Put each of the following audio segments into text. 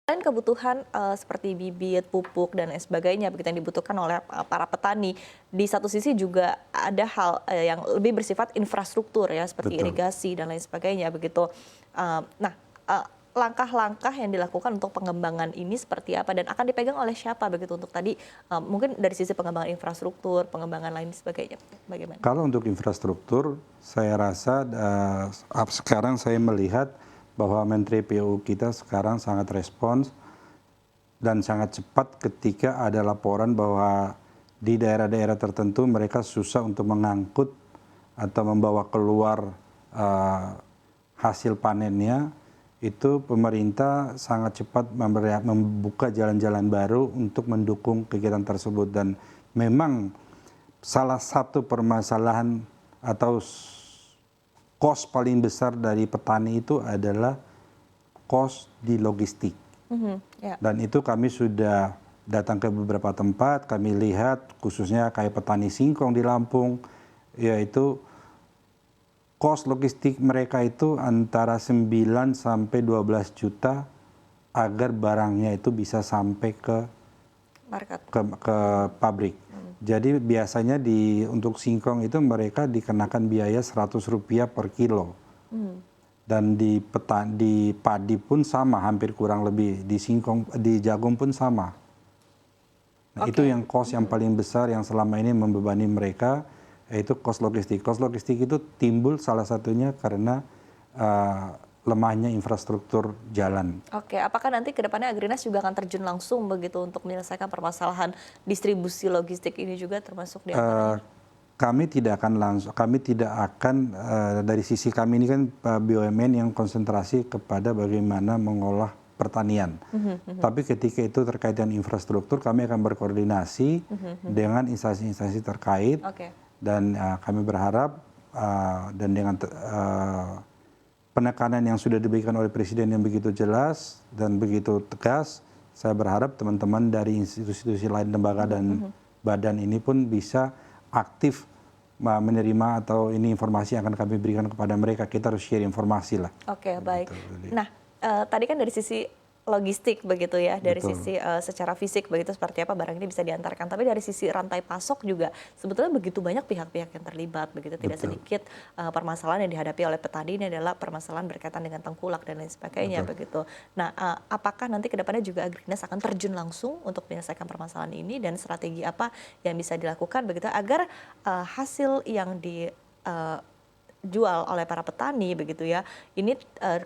Selain kebutuhan seperti bibit, pupuk, dan lain sebagainya begitu yang dibutuhkan oleh para petani, di satu sisi juga ada hal yang lebih bersifat infrastruktur ya seperti Betul. irigasi dan lain sebagainya begitu. Nah, langkah-langkah yang dilakukan untuk pengembangan ini seperti apa dan akan dipegang oleh siapa begitu untuk tadi mungkin dari sisi pengembangan infrastruktur, pengembangan lain sebagainya, bagaimana? Kalau untuk infrastruktur, saya rasa sekarang saya melihat bahwa Menteri PU kita sekarang sangat respons dan sangat cepat ketika ada laporan bahwa di daerah-daerah tertentu mereka susah untuk mengangkut atau membawa keluar hasil panennya. Itu pemerintah sangat cepat membuka jalan-jalan baru untuk mendukung kegiatan tersebut. Dan memang salah satu permasalahan atau cost paling besar dari petani itu adalah cost di logistik. Dan itu kami sudah datang ke beberapa tempat, kami lihat khususnya kayak petani singkong di Lampung, yaitu cost logistik mereka itu antara 9 sampai 12 juta agar barangnya itu bisa sampai ke pabrik. Jadi biasanya untuk singkong itu mereka dikenakan biaya Rp100 per kilo. Dan di padi pun sama, hampir kurang lebih. Di jagung pun sama. Nah, itu yang cost yang paling besar yang selama ini membebani mereka, yaitu cost logistik. Cost logistik itu timbul salah satunya karena lemahnya infrastruktur jalan. Oke, apakah nanti ke depannya Agrinas juga akan terjun langsung begitu untuk menyelesaikan permasalahan distribusi logistik ini juga termasuk di antaranya? Kami tidak akan dari sisi kami ini kan BUMN yang konsentrasi kepada bagaimana mengolah pertanian. Tapi ketika itu terkait dengan infrastruktur, kami akan berkoordinasi dengan instansi-instansi terkait. Dan kami berharap dan dengan penekanan yang sudah diberikan oleh Presiden yang begitu jelas dan begitu tegas, saya berharap teman-teman dari institusi-institusi lain, lembaga dan badan ini pun bisa aktif menerima atau ini informasi yang akan kami berikan kepada mereka. Kita harus share informasi lah. Oke, baik. Nah, tadi kan dari sisi logistik begitu ya, dari sisi secara fisik begitu seperti apa barang ini bisa diantarkan. Tapi dari sisi rantai pasok juga sebetulnya begitu banyak pihak-pihak yang terlibat begitu. Tidak sedikit permasalahan yang dihadapi oleh petani ini adalah permasalahan berkaitan dengan tengkulak dan lain sebagainya begitu. Nah, apakah nanti kedepannya juga Agrinas akan terjun langsung untuk menyelesaikan permasalahan ini dan strategi apa yang bisa dilakukan begitu agar hasil yang dijual oleh para petani begitu ya, ini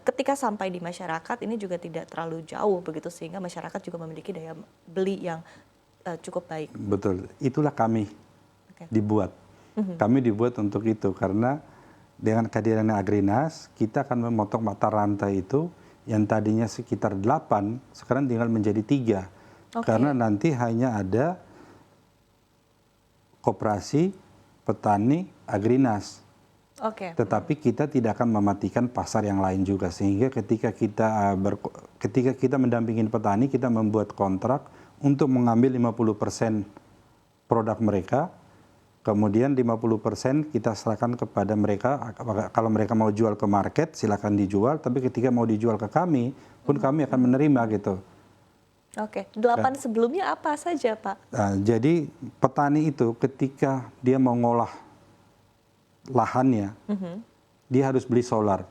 ketika sampai di masyarakat ini juga tidak terlalu jauh begitu sehingga masyarakat juga memiliki daya beli yang cukup baik. Betul, itulah kami dibuat. Kami dibuat untuk itu karena dengan kehadiran Agrinas kita akan memotong mata rantai itu yang tadinya sekitar 8 sekarang tinggal menjadi 3. Karena nanti hanya ada koperasi, petani, Agrinas. Tetapi kita tidak akan mematikan pasar yang lain juga, sehingga ketika kita mendampingi petani, kita membuat kontrak untuk mengambil 50% produk mereka, kemudian 50% kita serahkan kepada mereka. Kalau mereka mau jual ke market silakan dijual, tapi ketika mau dijual ke kami pun kami akan menerima gitu. 8 sebelumnya apa saja Pak? Jadi petani itu ketika dia mau ngolah lahannya, dia harus beli solar.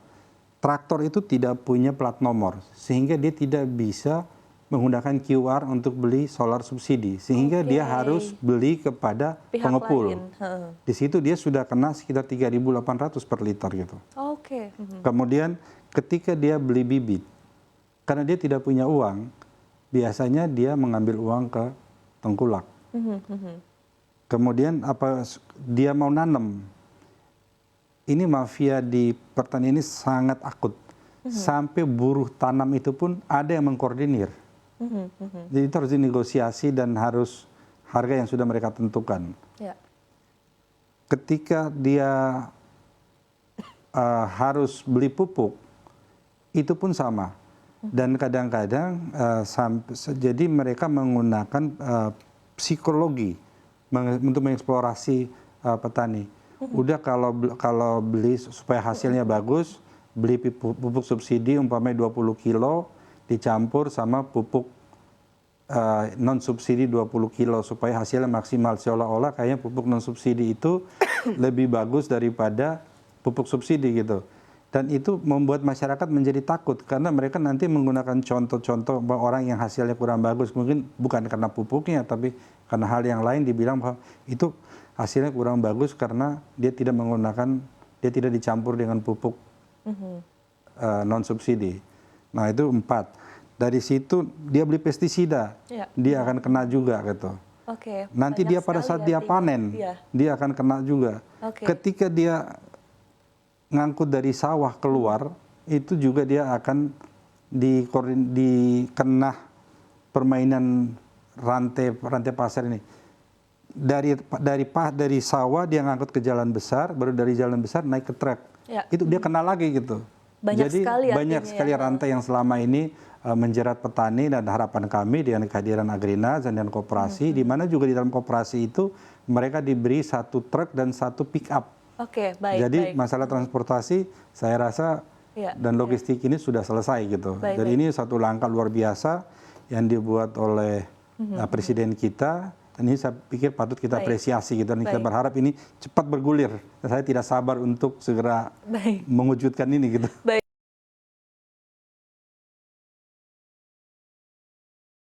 Traktor itu tidak punya plat nomor, sehingga dia tidak bisa menggunakan QR untuk beli solar subsidi, sehingga dia harus beli kepada pengepul. Di situ dia sudah kena sekitar 3.800 per liter gitu. Kemudian ketika dia beli bibit, karena dia tidak punya uang, biasanya dia mengambil uang ke tengkulak. Kemudian dia mau nanam. Ini mafia di pertanian ini sangat akut. Sampai buruh tanam itu pun ada yang mengkoordinir. Jadi itu harus dinegosiasi dan harus harga yang sudah mereka tentukan. Ketika dia harus beli pupuk, itu pun sama. Dan kadang-kadang jadi mereka menggunakan psikologi untuk mengeksplorasi petani. Udah kalau beli supaya hasilnya bagus, beli pupuk subsidi umpamanya 20 kilo, dicampur sama pupuk non subsidi 20 kilo supaya hasilnya maksimal. Seolah-olah kayaknya pupuk non subsidi itu lebih bagus daripada pupuk subsidi gitu. Dan itu membuat masyarakat menjadi takut karena mereka nanti menggunakan contoh-contoh bahwa orang yang hasilnya kurang bagus, mungkin bukan karena pupuknya tapi karena hal yang lain, dibilang bahwa itu hasilnya kurang bagus karena dia tidak dicampur dengan pupuk non subsidi. Nah itu 4. Dari situ dia beli pestisida, dia akan kena juga gitu. Nanti dia pada saat dia panen, dia akan kena juga. Ketika dia ngangkut dari sawah keluar, itu juga dia akan dikena permainan rantai pasar ini. Dari sawah dia ngangkut ke jalan besar, baru dari jalan besar naik ke truk. Itu dia kena lagi gitu. Jadi banyak sekali rantai yang selama ini menjerat petani, dan harapan kami dengan kehadiran Agrinas dan koperasi, di mana juga di dalam koperasi itu mereka diberi 1 truk dan 1 pick up. Jadi masalah transportasi saya rasa dan logistik ini sudah selesai gitu. Jadi ini satu langkah luar biasa yang dibuat oleh Presiden kita, dan ini saya pikir patut kita apresiasi gitu, dan kita berharap ini cepat bergulir. Saya tidak sabar untuk segera mewujudkan ini gitu.